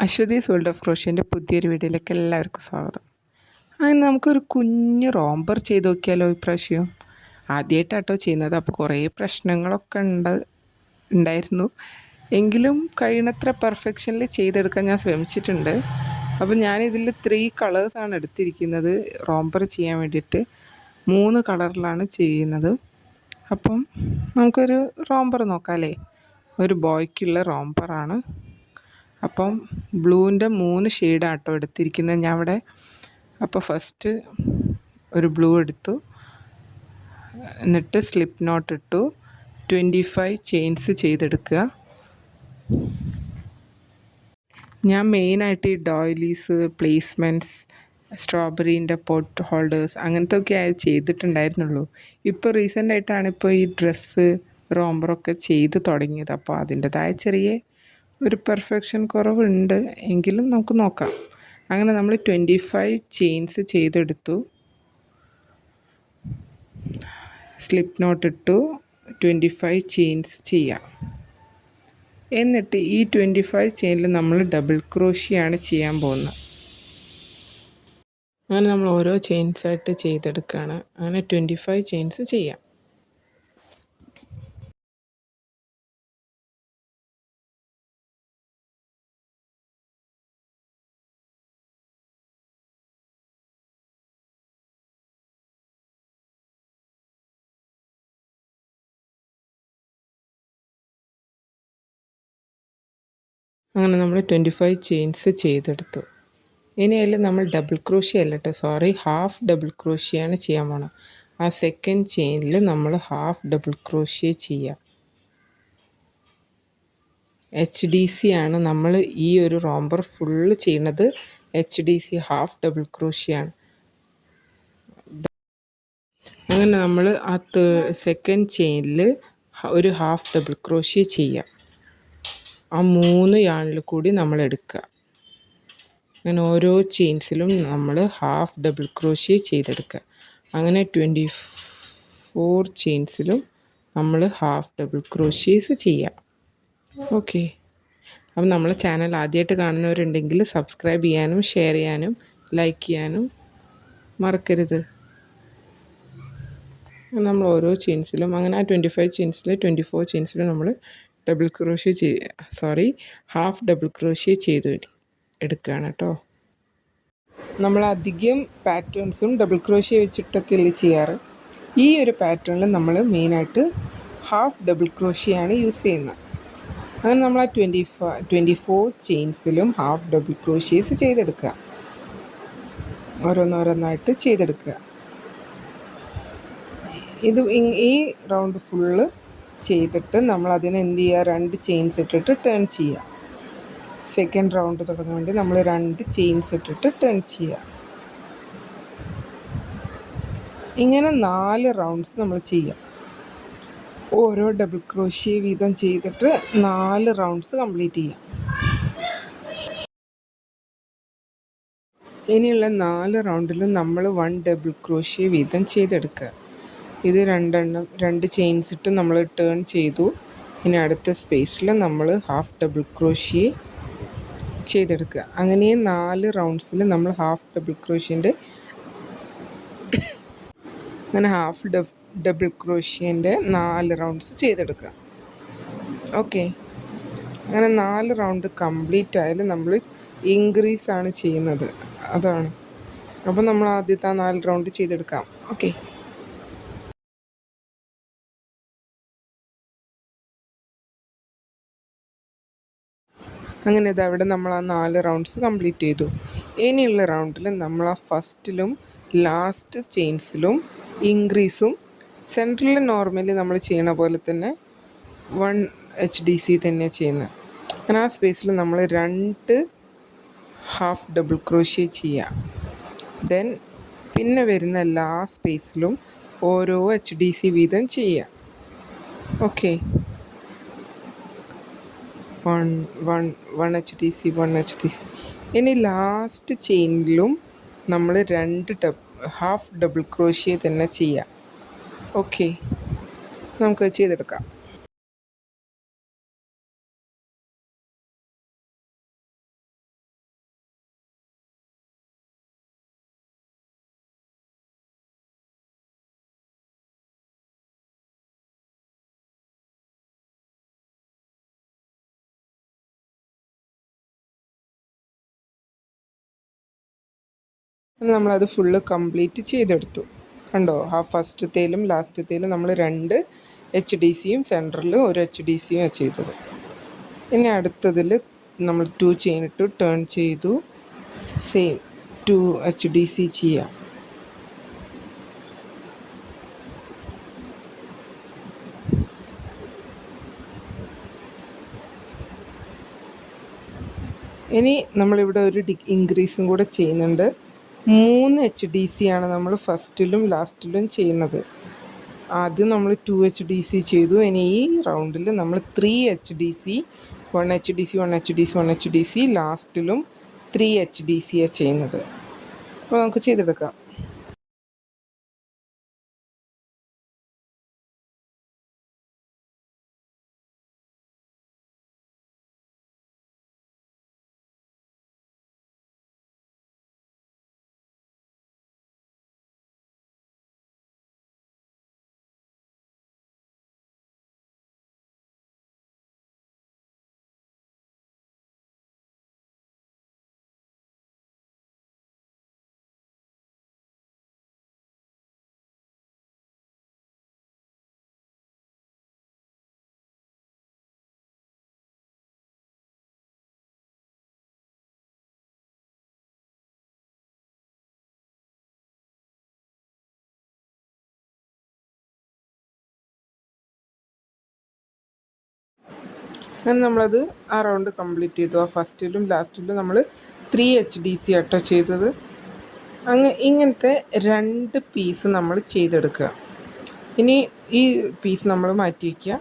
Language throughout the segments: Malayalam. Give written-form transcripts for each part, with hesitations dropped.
അശ്വതീസ് വേൾഡ് ഓഫ് ക്രോഷ്യൻ്റെ പുതിയൊരു വീഡിയോയിലേക്ക് എല്ലാവർക്കും സ്വാഗതം. അങ്ങനെ നമുക്കൊരു കുഞ്ഞ് റോംബർ ചെയ്ത് നോക്കിയാലോ ഇപ്രാവശ്യം. ആദ്യമായിട്ടാട്ടോ ചെയ്യുന്നത്, അപ്പോൾ കുറേ പ്രശ്നങ്ങളൊക്കെ ഉണ്ടായിരുന്നു. എങ്കിലും കഴിയുന്നത്ര പെർഫെക്ഷനിൽ ചെയ്തെടുക്കാൻ ഞാൻ ശ്രമിച്ചിട്ടുണ്ട്. അപ്പോൾ ഞാനിതിൽ 3 കളേഴ്സാണ് എടുത്തിരിക്കുന്നത് റോംബർ ചെയ്യാൻ വേണ്ടിയിട്ട്. 3 കളറിലാണ് ചെയ്യുന്നത്. അപ്പം നമുക്കൊരു റോംബർ നോക്കാം അല്ലേ. ഒരു ബോയ്ക്കുള്ള റോംബറാണ്. അപ്പം ബ്ലൂവിൻ്റെ 3 ഷെയ്ഡാട്ടോ എടുത്തിരിക്കുന്നത് ഞാൻ ഇവിടെ. അപ്പോൾ ഫസ്റ്റ് ഒരു ബ്ലൂ എടുത്തു, എന്നിട്ട് സ്ലിപ്പ് നോട്ട് ഇട്ടു, 25 ചെയിൻസ് ചെയ്തെടുക്കുക. ഞാൻ മെയിനായിട്ട് ഈ ഡോയിലീസ്, പ്ലേസ്മെൻറ്റ്സ്, സ്ട്രോബെറീൻ്റെ പോട്ട് ഹോൾഡേഴ്സ് അങ്ങനത്തെ ഒക്കെ ചെയ്തിട്ടുണ്ടായിരുന്നുള്ളൂ. ഇപ്പോൾ റീസെൻ്റായിട്ടാണ് ഇപ്പോൾ ഈ ഡ്രസ്സ് റോംബറൊക്കെ ചെയ്ത് തുടങ്ങിയത്. അപ്പോൾ അതിൻ്റെതായ ചെറിയ ഒരു പെർഫെക്ഷൻ കുറവുണ്ട്, എങ്കിലും നമുക്ക് നോക്കാം. അങ്ങനെ നമ്മൾ 25 ചെയിൻസ് ചെയ്തെടുത്തു, സ്ലിപ്പ് നോട്ട് ഇട്ടു, 25 ചെയിൻസ് ചെയ്യാം. എന്നിട്ട് ഈ 25 ചെയിനിൽ നമ്മൾ ഡബിൾ ക്രോഷിയാണ് ചെയ്യാൻ പോകുന്നത്. അങ്ങനെ നമ്മൾ ഓരോ ചെയിൻസായിട്ട് ചെയ്തെടുക്കുകയാണ്. അങ്ങനെ 25 ചെയിൻസ് ചെയ്യാം. അങ്ങനെ നമ്മൾ 25 ചെയിൻസ് ചെയ്തെടുത്തു. ഇനി അതിൽ നമ്മൾ ഡബിൾ ക്രോഷ്യ അല്ല കേട്ടോ, സോറി, ഹാഫ് ഡബിൾ ക്രോഷ്യയാണ് ചെയ്യാൻ പോണത്. ആ സെക്കൻഡ് ചെയിനിൽ നമ്മൾ ഹാഫ് ഡബിൾ ക്രോഷ്യ ചെയ്യുക. HDC ആണ് നമ്മൾ ഈ ഒരു റോംബർ ഫുള്ള് ചെയ്യുന്നത്. HDC ഹാഫ് ഡബിൾ ക്രോഷ്യയാണ്. അങ്ങനെ നമ്മൾ ആ സെക്കൻഡ് ചെയിനിൽ ഒരു ഹാഫ് ഡബിൾ ക്രോഷ്യ ചെയ്യുക. ആ 3 യാണിൽ കൂടി നമ്മൾ എടുക്കുക. അങ്ങനെ ഓരോ ചെയിൻസിലും നമ്മൾ ഹാഫ് ഡബിൾ ക്രോഷ്യ ചെയ്തെടുക്കുക. അങ്ങനെ 24 ചെയിൻസിലും നമ്മൾ ഹാഫ് ഡബിൾ ക്രോഷ്യേസ് ചെയ്യുക. ഓക്കെ. അപ്പം നമ്മളെ ചാനൽ ആദ്യമായിട്ട് കാണുന്നവരുണ്ടെങ്കിൽ സബ്സ്ക്രൈബ് ചെയ്യാനും ഷെയർ ചെയ്യാനും ലൈക്ക് ചെയ്യാനും മറക്കരുത്. നമ്മൾ ഓരോ ചെയിൻസിലും അങ്ങനെ ആ 25 ചെയിൻസിൽ 24 ചെയിൻസിലും നമ്മൾ double crochet half double crochet ചെയ്ത് എടുക്കുകയാണ് കേട്ടോ. നമ്മൾ അധികം പാറ്റേൺസും ഡബിൾ ക്രോഷ്യ വെച്ചിട്ടൊക്കെ അല്ലേ ചെയ്യാറ്. ഈ ഒരു പാറ്റേണിൽ നമ്മൾ മെയിനായിട്ട് ഹാഫ് ഡബിൾ ക്രോഷ്യയാണ് യൂസ് ചെയ്യുന്നത്. അങ്ങനെ നമ്മൾ ആ 24 ചെയിൻസിലും ഹാഫ് ഡബിൾ ക്രോഷ്യേസ് ചെയ്തെടുക്കുക. ഓരോന്നോരോന്നായിട്ട് ചെയ്തെടുക്കുക. ഈ റൗണ്ട് ഫുള്ള് ചെയ്തിട്ട് നമ്മൾ അതിന് എന്ത് ചെയ്യുക, 2 ചെയിൻസ് ഇട്ടിട്ട് ടേൺ ചെയ്യുക. സെക്കൻഡ് റൗണ്ട് തുടങ്ങാൻ വേണ്ടി നമ്മൾ 2 ചെയിൻസ് ഇട്ടിട്ട് ടേൺ ചെയ്യുക. ഇങ്ങനെ 4 റൗണ്ട്സ് നമ്മൾ ചെയ്യുക. ഓരോ ഡബിൾ ക്രോഷ്യ വീതം ചെയ്തിട്ട് 4 റൗണ്ട്സ് കംപ്ലീറ്റ് ചെയ്യുക. ഇനിയുള്ള 4 റൗണ്ടിലും നമ്മൾ 1 ഡബിൾ ക്രോഷ്യ വീതം ചെയ്തെടുക്കുക. ഇത് 2 ചെയിൻസ് ഇട്ട് നമ്മൾ ടേൺ ചെയ്തു. ഇനി അടുത്ത സ്പേസിൽ നമ്മൾ ഹാഫ് ഡബിൾ ക്രോഷ്യ ചെയ്തെടുക്കുക. അങ്ങനെ 4 റൗണ്ട്സിൽ നമ്മൾ ഹാഫ് ഡബിൾ ക്രോഷ്യൻ്റെ ഡബിൾ ക്രോഷ്യൻ്റെ 4 റൗണ്ട്സ് ചെയ്തെടുക്കുക. ഓക്കെ. അങ്ങനെ 4 റൗണ്ട് കംപ്ലീറ്റ് ആയാലും നമ്മൾ ഇൻക്രീസ് ആണ് ചെയ്യുന്നത്, അതാണ്. അപ്പോൾ നമ്മൾ ആദ്യത്തെ 4 റൗണ്ട് ചെയ്തെടുക്കാം. ഓക്കെ. അങ്ങനെ ഇതവിടെ നമ്മൾ ആ 4 റൗണ്ട്സ് കംപ്ലീറ്റ് ചെയ്തു. ഇനിയുള്ള റൗണ്ടിൽ നമ്മൾ ആ ഫസ്റ്റിലും ലാസ്റ്റ് ചെയിൻസിലും ഇൻക്രീസും സെൻട്രൽ നോർമലി നമ്മൾ ചെയ്യണ പോലെ തന്നെ 1 HDC തന്നെ ചെയ്യുന്നത്. അങ്ങനെ ആ സ്പേസിൽ നമ്മൾ 2 ഹാഫ് ഡബിൾ ക്രോഷ്യ ചെയ്യുക. ദെൻ പിന്നെ വരുന്ന എല്ലാ സ്പേസിലും ഓരോ HDC വീതം ചെയ്യുക. ഓക്കെ. 1 HDC 1 HDC. ഇനി ലാസ്റ്റ് ചെയിനിലും നമ്മൾ 2 ഹാഫ് ഡബിൾ ക്രോഷ്യ തന്നെ ചെയ്യാം. ഓക്കെ. നമുക്ക് ചെയ്തെടുക്കാം. നമ്മളത് ഫുള്ള് കംപ്ലീറ്റ് ചെയ്തെടുത്തു. കണ്ടോ, ആ ഫസ്റ്റത്തേലും ലാസ്റ്റത്തേലും നമ്മൾ 2 HDCയും സെൻറ്ററിൽ ഒരു HDCയും ചെയ്തത്. ഇനി അടുത്തതിൽ നമ്മൾ 2 ചെയിൻ ഇട്ടു, ടേൺ ചെയ്തു, സെയിം 2 HDC ചെയ്യാം. ഇനി നമ്മളിവിടെ ഒരു ഇൻക്രീസും കൂടെ ചെയ്യുന്നുണ്ട്. 3 HDC ആണ് നമ്മൾ ഫസ്റ്റിലും ലാസ്റ്റിലും ചെയ്യുന്നത്. ആദ്യം നമ്മൾ 2 HDC ചെയ്തു. ഇനി ഈ റൗണ്ടിൽ നമ്മൾ 3 HDC, 1 HDC, 1 HDC, 1 HDC, ലാസ്റ്റിലും 3 HDC ചെയ്യുന്നത്. അപ്പോൾ നമുക്ക് ചെയ്തെടുക്കാം. അങ്ങനെ നമ്മളത് ആ റൗണ്ട് കംപ്ലീറ്റ് ചെയ്തു. ആ ഫസ്റ്റിലും ലാസ്റ്റിലും നമ്മൾ 3 HDC ആട്ടോ ചെയ്തത്. ഇങ്ങനത്തെ 2 പീസ് നമ്മൾ ചെയ്തെടുക്കുക. ഇനി ഈ പീസ് നമ്മൾ മാറ്റി വയ്ക്കുക.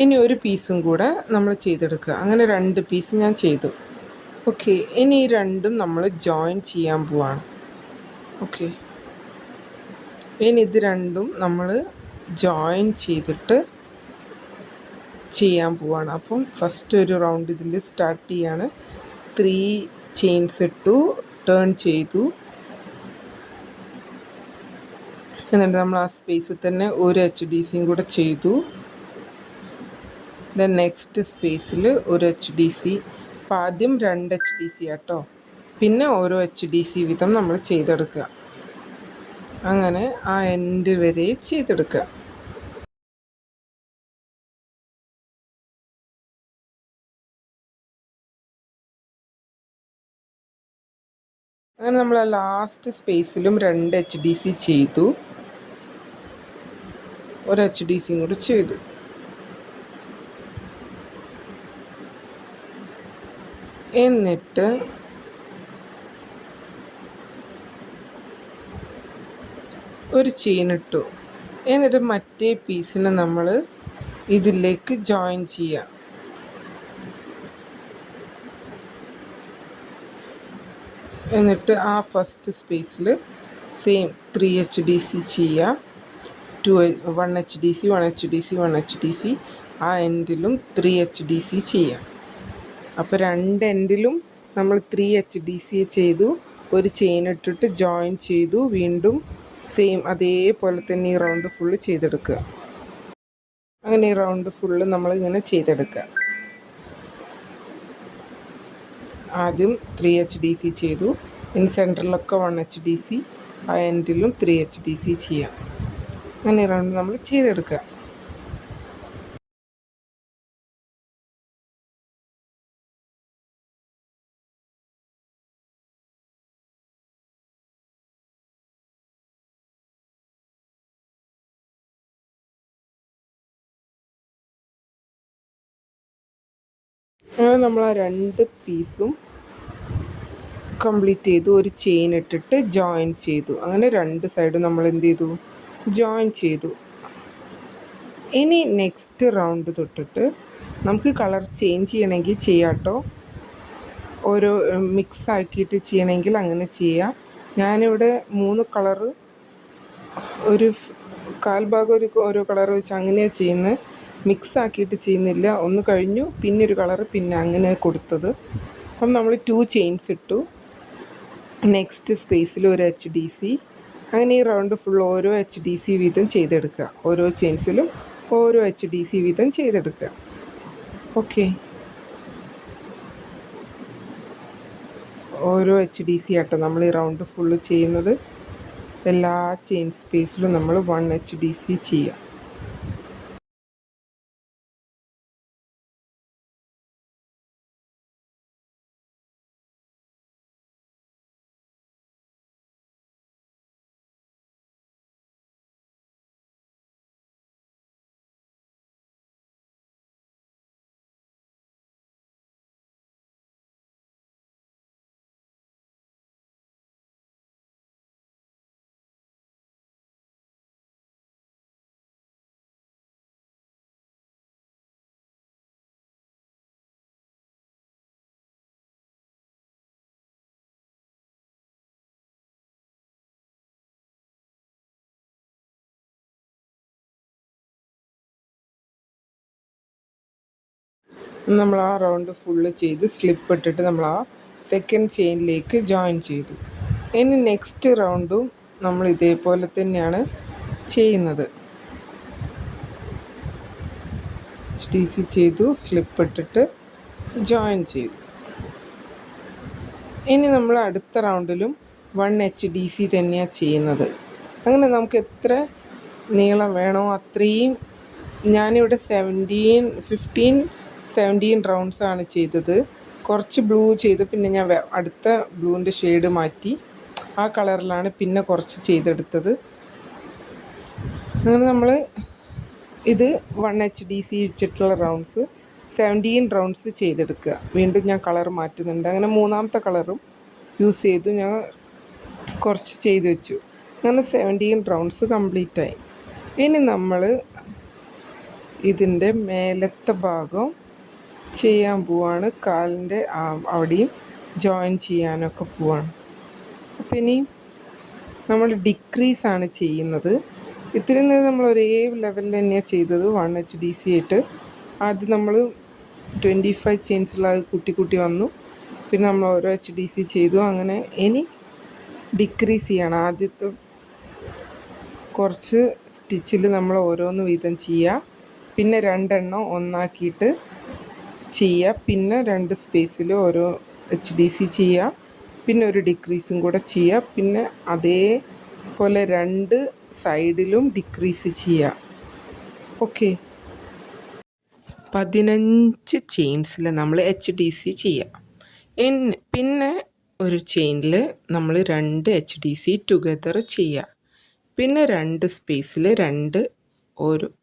ഇനി ഒരു പീസും കൂടെ നമ്മൾ ചെയ്തെടുക്കുക. അങ്ങനെ 2 പീസ് ഞാൻ ചെയ്തു. ഓക്കെ, ഇനി ഈ രണ്ടും നമ്മൾ ജോയിൻ ചെയ്യാൻ പോവാണ്. ഓക്കെ, ഇനി ഇത് രണ്ടും നമ്മൾ ജോയിൻ ചെയ്തിട്ട് ചെയ്യാൻ പോവാണ്. അപ്പം ഫസ്റ്റ് ഒരു റൗണ്ട് ഇതിൽ സ്റ്റാർട്ട് ചെയ്യാണ്. 3 ചെയിൻസ് ഇട്ടു, ടേൺ ചെയ്തു, എന്നിട്ട് നമ്മൾ ആ സ്പേസിൽ തന്നെ ഒരു HDCയും കൂടെ ചെയ്തു. ദെൻ നെക്സ്റ്റ് സ്പേസിൽ ഒരു HDC. അപ്പം ആദ്യം 2 HDC ആട്ടോ, പിന്നെ ഓരോ HDC വീതം നമ്മൾ ചെയ്തെടുക്കുക. അങ്ങനെ ആ എൻഡ് വരെ ചെയ്തെടുക്കുക. അങ്ങനെ നമ്മൾ ആ ലാസ്റ്റ് സ്പേസിലും 2 HDC ചെയ്തു, ഒരു HDCയും കൂടി ചെയ്തു. എന്നിട്ട് ഒരു ചെയിൻ ഇട്ടു. എന്നിട്ട് മറ്റേ പീസിനെ നമ്മൾ ഇതിലേക്ക് ജോയിൻ ചെയ്യുക. എന്നിട്ട് ആ ഫസ്റ്റ് സ്പേസിൽ സെയിം 3 HDC ചെയ്യുക. 1 HDC, 1 HDC, 1 HDC. ആ എൻഡിലും 3 HDC ചെയ്യാം. അപ്പോൾ 2 എൻഡിലും നമ്മൾ 3 HDC ചെയ്തു, ഒരു ചെയിൻ ഇട്ടിട്ട് ജോയിൻ ചെയ്തു, വീണ്ടും സെയിം അതേപോലെ തന്നെ ഈ റൗണ്ട് ഫുള്ള് ചെയ്തെടുക്കുക. അങ്ങനെ ഈ റൗണ്ട് ഫുള്ള് നമ്മളിങ്ങനെ ചെയ്തെടുക്കുക. ആദ്യം 3 HDC ചെയ്തു, ഇനി സെൻറ്ററിലൊക്കെ 1 HDC, ആ എൻഡിലും 3 HDC ചെയ്യാം. അങ്ങനെ ഈ റൗണ്ട് നമ്മൾ ചെയ്തെടുക്കുക. അങ്ങനെ നമ്മൾ ആ 2 പീസും കംപ്ലീറ്റ് ചെയ്തു, ഒരു ചെയിൻ ഇട്ടിട്ട് ജോയിൻ ചെയ്തു. അങ്ങനെ 2 സൈഡും നമ്മൾ എന്ത് ചെയ്തു, ജോയിൻ ചെയ്തു. ഇനി നെക്സ്റ്റ് റൗണ്ട് തൊട്ടിട്ട് നമുക്ക് കളർ ചേഞ്ച് ചെയ്യണമെങ്കിൽ ചെയ്യാം കേട്ടോ. ഓരോ മിക്സ് ആക്കിയിട്ട് ചെയ്യണമെങ്കിൽ അങ്ങനെ ചെയ്യാം. ഞാനിവിടെ 3 കളറ്, ഒരു കാൽഭാഗം ഓരോ കളർ വെച്ച് അങ്ങനെയാണ് ചെയ്യുന്നത്. മിക്സ് ആക്കിയിട്ട് ചെയ്യുന്നില്ല. ഒന്ന് കഴിഞ്ഞു, പിന്നെ ഒരു കളറ്, പിന്നെ അങ്ങനെ കൊടുത്തത്. അപ്പം നമ്മൾ 2 ചെയിൻസ് ഇട്ടു, നെക്സ്റ്റ് സ്പേസിൽ ഒരു HDC. അങ്ങനെ ഈ റൗണ്ട് ഫുൾ ഓരോ HDC വീതം ചെയ്തെടുക്കുക. ഓരോ ചെയിൻസിലും ഓരോ HDC വീതം ചെയ്തെടുക്കുക. ഓക്കെ, ഓരോ HDC ആട്ടോ നമ്മൾ ഈ റൗണ്ട് ഫുള്ള് ചെയ്യുന്നത്. എല്ലാ ചെയിൻ സ്പേസിലും നമ്മൾ 1 HDC ചെയ്യുക. നമ്മൾ ആ റൗണ്ട് ഫുള്ള് ചെയ്ത് സ്ലിപ്പ് ഇട്ടിട്ട് നമ്മൾ ആ സെക്കൻഡ് ചെയിനിലേക്ക് ജോയിൻ ചെയ്തു. ഇനി നെക്സ്റ്റ് റൗണ്ടും നമ്മൾ ഇതേപോലെ തന്നെയാണ് ചെയ്യുന്നത്. HDC ചെയ്തു, സ്ലിപ്പ് ഇട്ടിട്ട് ജോയിൻ ചെയ്തു. ഇനി നമ്മൾ അടുത്ത റൗണ്ടിലും 1 HDC തന്നെയാണ് ചെയ്യുന്നത്. അങ്ങനെ നമുക്ക് എത്ര നീളം വേണോ അത്രയും. ഞാനിവിടെ 17 റൗണ്ട്സാണ് ചെയ്തത്. കുറച്ച് ബ്ലൂ ചെയ്തു, പിന്നെ ഞാൻ അടുത്ത ബ്ലൂവിൻ്റെ ഷെയ്ഡ് മാറ്റി ആ കളറിലാണ് പിന്നെ കുറച്ച് ചെയ്തെടുത്തത്. അങ്ങനെ നമ്മൾ ഇത് 1 HDC വെച്ചിട്ടുള്ള റൗണ്ട്സ് 17 റൗണ്ട്സ് ചെയ്തെടുക്കുക. വീണ്ടും ഞാൻ കളർ മാറ്റുന്നുണ്ട്. അങ്ങനെ മൂന്നാമത്തെ കളറും യൂസ് ചെയ്തു ഞാൻ കുറച്ച് ചെയ്ത് വെച്ചു. അങ്ങനെ 17 റൗണ്ട്സ് കംപ്ലീറ്റായി. ഇനി നമ്മൾ ഇതിൻ്റെ മേലത്തെ ഭാഗം ചെയ്യാൻ പോവാണ്. കാലിൻ്റെ അവിടെയും ജോയിൻ ചെയ്യാനൊക്കെ പോവാണ്. അപ്പം ഇനി നമ്മൾ ഡിക്രീസാണ് ചെയ്യുന്നത്. ഇത്രയും നേരം നമ്മൾ ഒരേ ലെവലിൽ തന്നെയാണ് ചെയ്തത് 1 HDC ആയിട്ട്. ആദ്യം നമ്മൾ 25 ചെയിൻസുള്ള കൂട്ടി കൂട്ടി വന്നു, പിന്നെ നമ്മൾ ഓരോ HDC ചെയ്തു. അങ്ങനെ ഇനി ഡിക്രീസ് ചെയ്യണം. ആദ്യത്തെ കുറച്ച് സ്റ്റിച്ചിൽ നമ്മൾ ഓരോന്ന് വീതം ചെയ്യുക, പിന്നെ 2 എണ്ണം ഒന്നാക്കിയിട്ട് ചെയ്യുക, പിന്നെ 2 സ്പേസിൽ ഓരോ HDC ചെയ്യുക, പിന്നെ ഒരു ഡിക്രീസും കൂടെ ചെയ്യുക, പിന്നെ അതേപോലെ 2 സൈഡിലും ഡിക്രീസ് ചെയ്യുക. ഓക്കെ, 15 ചെയിൻസിൽ നമ്മൾ HDC ചെയ്യുക. പിന്നെ ഒരു ചെയിനിൽ നമ്മൾ 2 HDC ടുഗദർ ചെയ്യുക, പിന്നെ 2 സ്പേസിൽ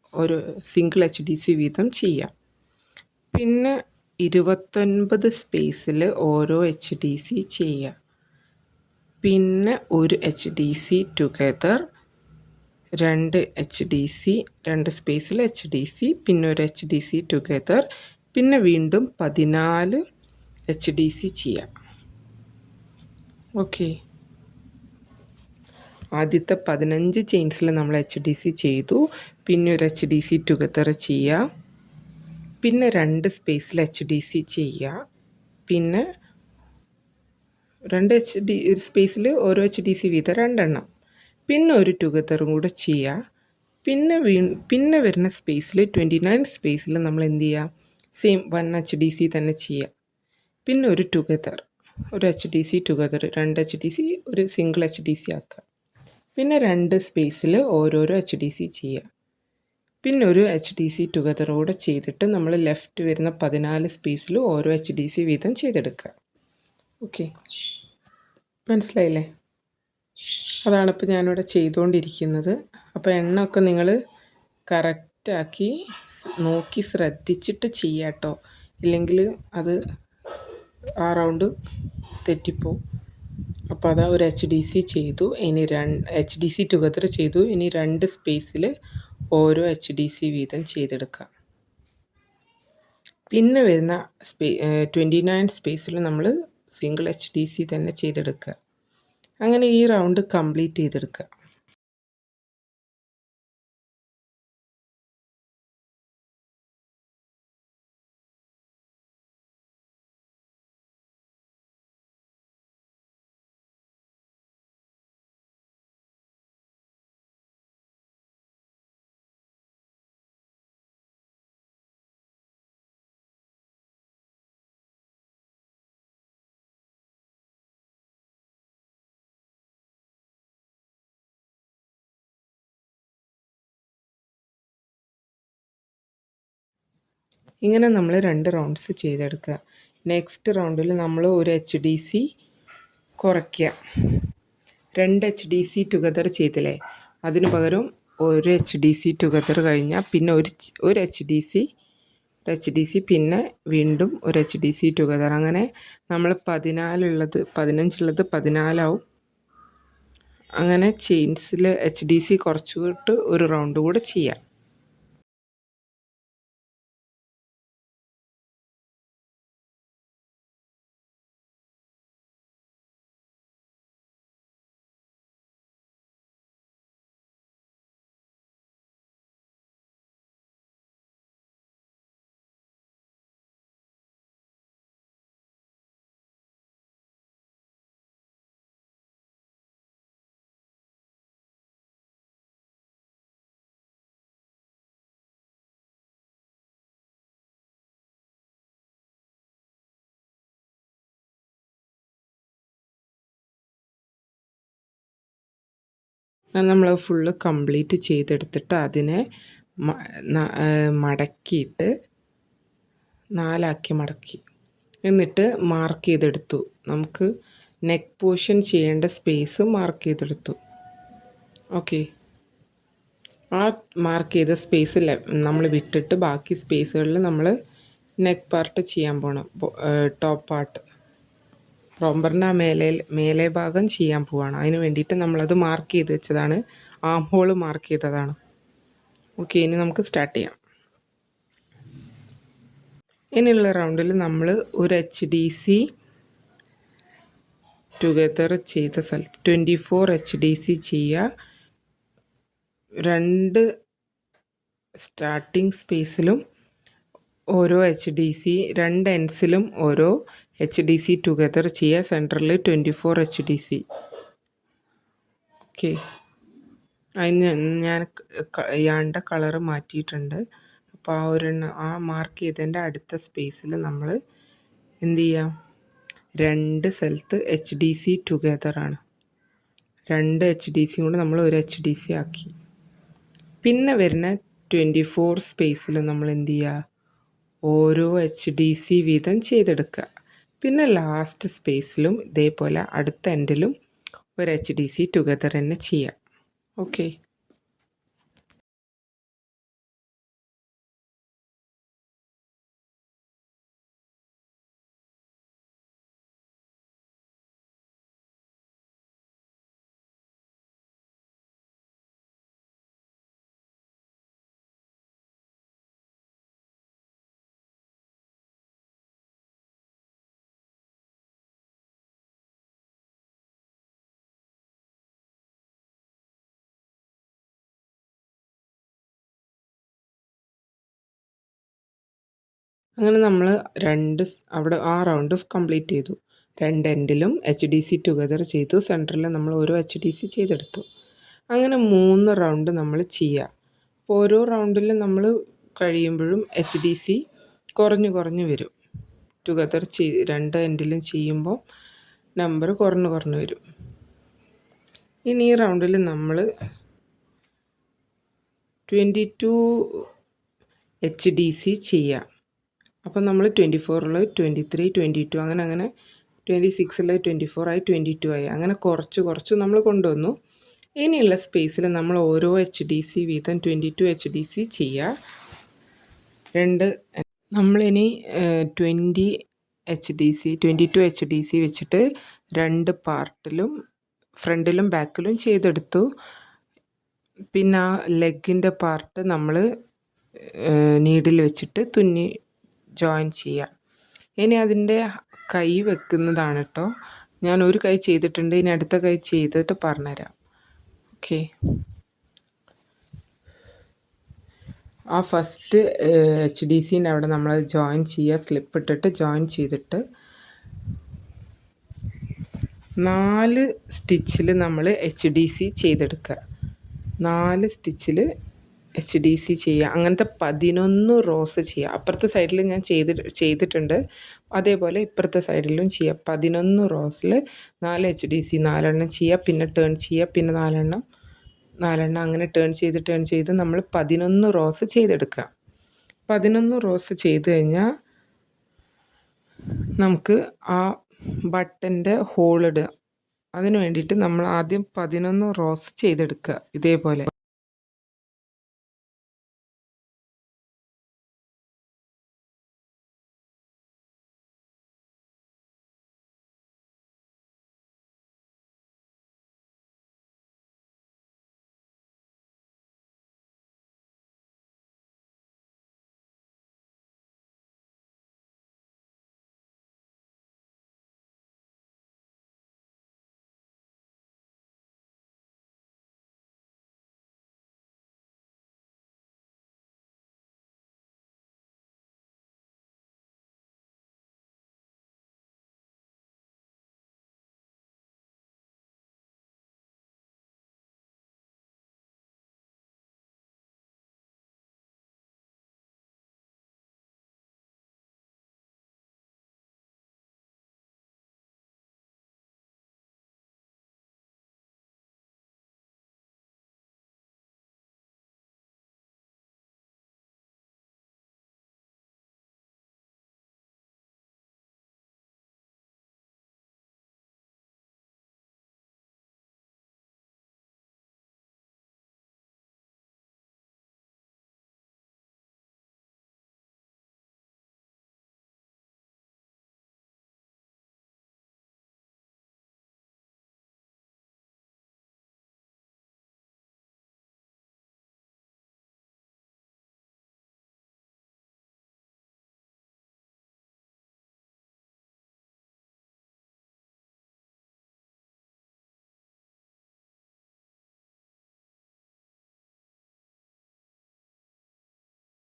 ഒരു സിംഗിൾ HDC വീതം ചെയ്യുക, പിന്നെ 29 സ്പേസിൽ ഓരോ HDC ചെയ്യുക, പിന്നെ ഒരു HDC ടുഗദർ, 2 HDC, 2 സ്പേസിൽ HDC, പിന്നെ ഒരു HDC ടുഗദർ, പിന്നെ വീണ്ടും 14 HDC ചെയ്യാം. ഓക്കെ, ആദ്യത്തെ 15 ചെയിൻസിൽ നമ്മൾ HDC ചെയ്തു, പിന്നെ ഒരു HDC ടുഗദർ ചെയ്യുക, പിന്നെ 2 സ്പേസിൽ HDC ചെയ്യുക, പിന്നെ 2 സ്പേസിൽ ഓരോ HDC വീതം 2 എണ്ണം, പിന്നെ ഒരു ടുഗദറും കൂടെ ചെയ്യുക, പിന്നെ വരുന്ന സ്പേസിൽ 29 സ്പേസിൽ നമ്മൾ എന്ത് ചെയ്യുക, സെയിം 1 HDC തന്നെ ചെയ്യുക, പിന്നെ ഒരു ടുഗദർ, ഒരു HDC ടുഗദർ, 2 HDC ഒരു സിംഗിൾ HDC ആക്കുക, പിന്നെ 2 സ്പേസിൽ ഓരോരോ HDC ചെയ്യുക, പിന്നെ ഒരു HDC ടുഗദർ കൂടെ ചെയ്തിട്ട് നമ്മൾ ലെഫ്റ്റ് വരുന്ന 14 സ്പേസിൽ ഓരോ HDC വീതം ചെയ്തെടുക്കുക. ഓക്കെ, മനസ്സിലായില്ലേ? അതാണിപ്പോൾ ഞാനിവിടെ ചെയ്തുകൊണ്ടിരിക്കുന്നത്. അപ്പോൾ എണ്ണമൊക്കെ നിങ്ങൾ കറക്റ്റാക്കി നോക്കി ശ്രദ്ധിച്ചിട്ട് ചെയ്യാം കേട്ടോ, ഇല്ലെങ്കിൽ അത് ആ റൗണ്ട് തെറ്റിപ്പോവും. അപ്പോൾ അതാ ഒരു HDC ചെയ്തു, ഇനി HDC ടുഗദർ ചെയ്തു, ഇനി 2 സ്പേസിൽ ഓരോ HDC വീതം ചെയ്തെടുക്കുക. പിന്നെ വരുന്ന 29 സ്പേസിൽ നമ്മൾ സിംഗിൾ HDC തന്നെ ചെയ്തെടുക്കുക. അങ്ങനെ ഈ റൗണ്ട് കംപ്ലീറ്റ് ചെയ്തെടുക്കുക. ഇങ്ങനെ നമ്മൾ 2 റൗണ്ട്സ് ചെയ്തെടുക്കുക. നെക്സ്റ്റ് റൗണ്ടിൽ നമ്മൾ ഒരു HDC കുറയ്ക്കുക. 2 HDC ടുഗദർ ചെയ്തില്ലേ, അതിന് പകരം ഒരു HDC ടുഗദർ കഴിഞ്ഞാൽ പിന്നെ ഒരു HDC പിന്നെ വീണ്ടും ഒരു HDC ടുഗദർ. അങ്ങനെ നമ്മൾ 15 14 ആവും. അങ്ങനെ ചെയിൻസിൽ HDC കുറച്ചുവിട്ട് ഒരു റൗണ്ട് കൂടെ ചെയ്യാം. നമ്മൾ ഫുള്ള് കംപ്ലീറ്റ് ചെയ്തെടുത്തിട്ട് അതിനെ മടക്കിയിട്ട് 4 മടക്കി എന്നിട്ട് മാർക്ക് ചെയ്തെടുത്തു. നമുക്ക് നെക്ക് പോർഷൻ ചെയ്യേണ്ട സ്പേസ് മാർക്ക് ചെയ്തെടുത്തു. ഓക്കെ, ആ മാർക്ക് ചെയ്ത സ്പേസ് നമ്മൾ വിട്ടിട്ട് ബാക്കി സ്പേസുകളിൽ നമ്മൾ നെക്ക് പാർട്ട് ചെയ്യാൻ പോകണം. ടോപ്പ് പാർട്ട് റോംബറിൻ്റെ മേലെ ഭാഗം ചെയ്യാൻ പോവാണ്. അതിന് വേണ്ടിയിട്ട് നമ്മളത് മാർക്ക് ചെയ്ത് വെച്ചതാണ്, ആം ഹോൾ മാർക്ക് ചെയ്തതാണ്. ഓക്കെ, ഇനി നമുക്ക് സ്റ്റാർട്ട് ചെയ്യാം. ഇനിയുള്ള റൗണ്ടിൽ നമ്മൾ ഒരു HDC ടുഗദർ ചെയ്ത സ്ഥലത്ത് 24 HDC ചെയ്യുക. 2 സ്റ്റാർട്ടിങ് സ്പേസിലും ഓരോ HDC, 2 എൻഡ്സിലും ഓരോ HDC ടുഗദർ ചെയ്യുക. സെൻറ്ററിൽ 24 HDC. ഓക്കെ, അതിന് ഞാൻ യാണ്ട കളറ് മാറ്റിയിട്ടുണ്ട്. അപ്പോൾ ആ മാർക്ക് ചെയ്തതിൻ്റെ അടുത്ത സ്പേസിൽ നമ്മൾ എന്ത് ചെയ്യാം, 2 സ്ഥലത്ത് HDC ടുഗദറാണ്. 2 HDC കൊണ്ട് നമ്മൾ ഒരു HDC ആക്കി. പിന്നെ വരുന്ന 24 സ്പേസിൽ നമ്മൾ എന്ത് ചെയ്യുക, ഓരോ HDC വീതം ചെയ്തെടുക്കുക. പിന്നെ ലാസ്റ്റ് സ്പേസിലും ഇതേപോലെ അടുത്ത എൻഡിലും ഒരു HDC ടുഗദർ തന്നെ ചെയ്യാം. ഓക്കെ, അങ്ങനെ നമ്മൾ അവിടെ ആ റൗണ്ട് കംപ്ലീറ്റ് ചെയ്തു. 2 എൻഡിലും HDC ടുഗദർ ചെയ്തു. സെൻറ്ററിൽ നമ്മൾ ഓരോ HDC ചെയ്തെടുത്തു. അങ്ങനെ 3 റൗണ്ട് നമ്മൾ ചെയ്യുക. അപ്പോൾ ഓരോ റൗണ്ടിലും നമ്മൾ കഴിയുമ്പോഴും HDC കുറഞ്ഞു വരും. ടുഗദർ 2 എൻഡിലും ചെയ്യുമ്പോൾ നമ്പർ കുറഞ്ഞു വരും. ഇനി ഈ റൗണ്ടിൽ നമ്മൾ 22 HDC ചെയ്യുക. അപ്പോൾ നമ്മൾ 24 23 22 അങ്ങനെ 26 24 ആയി 22 ആയി. അങ്ങനെ കുറച്ച് നമ്മൾ കൊണ്ടുവന്നു. ഇനിയുള്ള സ്പേസിൽ നമ്മൾ ഓരോ HDC വീതം 22 HDC ചെയ്യുക. നമ്മളിനി 22 HDC വെച്ചിട്ട് 2 പാർട്ടിലും ഫ്രണ്ടിലും ബാക്കിലും ചെയ്തെടുത്തു. പിന്നെ ആ ലെഗിൻ്റെ പാർട്ട് നമ്മൾ നീഡിൽ വെച്ചിട്ട് തുന്നി ജോയിൻ ചെയ്യാം. ഇനി അതിൻ്റെ കൈ വെക്കുന്നതാണ് കേട്ടോ. ഞാൻ ഒരു കൈ ചെയ്തിട്ടുണ്ട്, ഇനി അടുത്ത കൈ ചെയ്തിട്ട് പറഞ്ഞുതരാം. ഓക്കെ, ആ ഫസ്റ്റ് HDCൻ്റെ അവിടെ നമ്മൾ ജോയിൻ ചെയ്യുക. സ്ലിപ്പ് ഇട്ടിട്ട് ജോയിൻ ചെയ്തിട്ട് 4 സ്റ്റിച്ചിൽ നമ്മൾ HDC ചെയ്തെടുക്കുക. 4 സ്റ്റിച്ചിൽ HDC ചെയ്യുക. അങ്ങനത്തെ 11 റോസ് ചെയ്യുക. അപ്പുറത്തെ സൈഡിൽ ഞാൻ ചെയ്തിട്ടുണ്ട്, അതേപോലെ ഇപ്പുറത്തെ സൈഡിലും ചെയ്യുക. 11 റോസിൽ 4 HDC 4 ചെയ്യുക. പിന്നെ ടേൺ ചെയ്യുക. പിന്നെ 4 അങ്ങനെ ടേൺ ചെയ്ത് നമ്മൾ 11 റോസ് ചെയ്തെടുക്കുക. 11 റോസ് ചെയ്ത് കഴിഞ്ഞാൽ നമുക്ക് ആ ബട്ടൻ്റെ ഹോളിടുക. അതിന് വേണ്ടിയിട്ട് നമ്മൾ ആദ്യം 11 റോസ് ചെയ്തെടുക്കുക ഇതേപോലെ.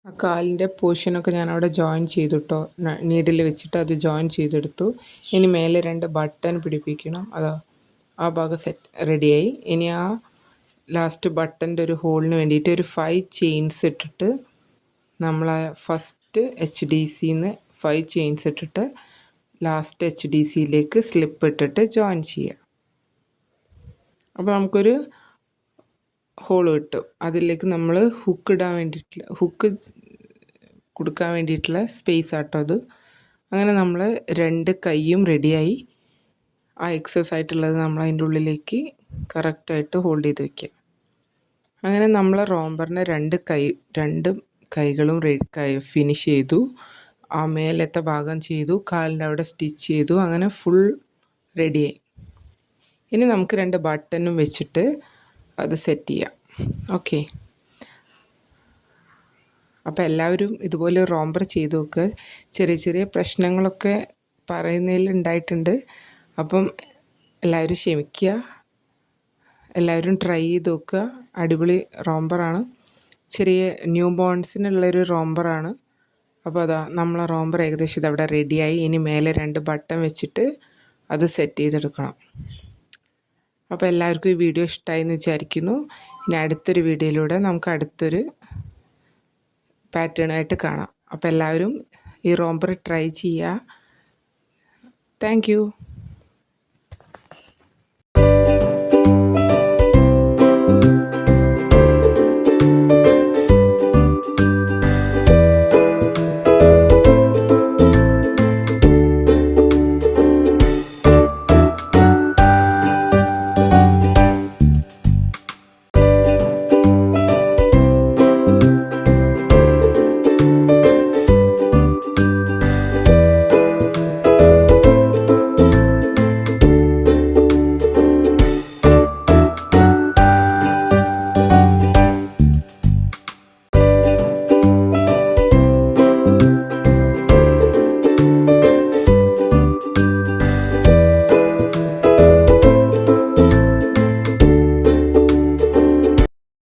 ആ കാലിൻ്റെ പോർഷനൊക്കെ ഞാനവിടെ ജോയിൻ ചെയ്തു കേട്ടോ. നീഡിൽ വെച്ചിട്ട് അത് ജോയിൻ ചെയ്തെടുത്തു. ഇനി മേലെ 2 ബട്ടൺ പിടിപ്പിക്കണം. അതാ ആ ഭാഗം റെഡിയായി. ഇനി ആ ലാസ്റ്റ് ബട്ടൻ്റെ ഒരു ഹോളിന് വേണ്ടിയിട്ട് ഒരു 5 ചെയിൻസ് ഇട്ടിട്ട് നമ്മൾ ഫസ്റ്റ് HDCന്ന് 5 ചെയിൻസ് ഇട്ടിട്ട് ലാസ്റ്റ് HDCയിലേക്ക് സ്ലിപ്പ് ഇട്ടിട്ട് ജോയിൻ ചെയ്യുക. അപ്പോൾ നമുക്കൊരു ഹോൾ കിട്ടും. അതിലേക്ക് നമ്മൾ ഹുക്ക് കൊടുക്കാൻ വേണ്ടിയിട്ടുള്ള സ്പേസ് ആട്ടോ അത്. അങ്ങനെ നമ്മൾ 2 കൈയും റെഡിയായി. ആ എക്സസ് ആയിട്ടുള്ളത് നമ്മൾ അതിൻ്റെ ഉള്ളിലേക്ക് കറക്റ്റായിട്ട് ഹോൾഡ് ചെയ്ത് വയ്ക്കുക. അങ്ങനെ നമ്മൾ റോംബറിൻ്റെ 2 കൈകളും ഫിനിഷ് ചെയ്തു. ആ മേലത്തെ ഭാഗം ചെയ്തു, കാലിൻ്റെ അവിടെ സ്റ്റിച്ച് ചെയ്തു. അങ്ങനെ ഫുൾ റെഡിയായി. ഇനി നമുക്ക് 2 ബട്ടണും വെച്ചിട്ട് അത് സെറ്റ് ചെയ്യാം. ഓക്കെ, അപ്പോൾ എല്ലാവരും ഇതുപോലെ റോംബർ ചെയ്ത് നോക്കുക. ചെറിയ ചെറിയ പ്രശ്നങ്ങളൊക്കെ പറയുന്നതിൽ ഉണ്ടായിട്ടുണ്ട്. അപ്പം എല്ലാവരും ക്ഷമിക്കുക, എല്ലാവരും ട്രൈ ചെയ്ത് നോക്കുക. അടിപൊളി റോംബറാണ്. ചെറിയ ന്യൂ ബോൺസിനുള്ളൊരു റോംബറാണ്. അപ്പോൾ അതാ നമ്മളെ റോംബർ ഏകദേശം ഇതവിടെ റെഡിയായി. ഇനി മേലെ 2 ബട്ടൺ വെച്ചിട്ട് അത് സെറ്റ് ചെയ്തെടുക്കണം. അപ്പോൾ എല്ലാവർക്കും ഈ വീഡിയോ ഇഷ്ടമായി എന്ന് വിചാരിക്കുന്നു. ഇനി അടുത്തൊരു വീഡിയോയിലൂടെ നമുക്ക് അടുത്തൊരു പാറ്റേണായിട്ട് കാണാം. അപ്പോൾ എല്ലാവരും ഈ റോംബർ ട്രൈ ചെയ്യുക. Thank you.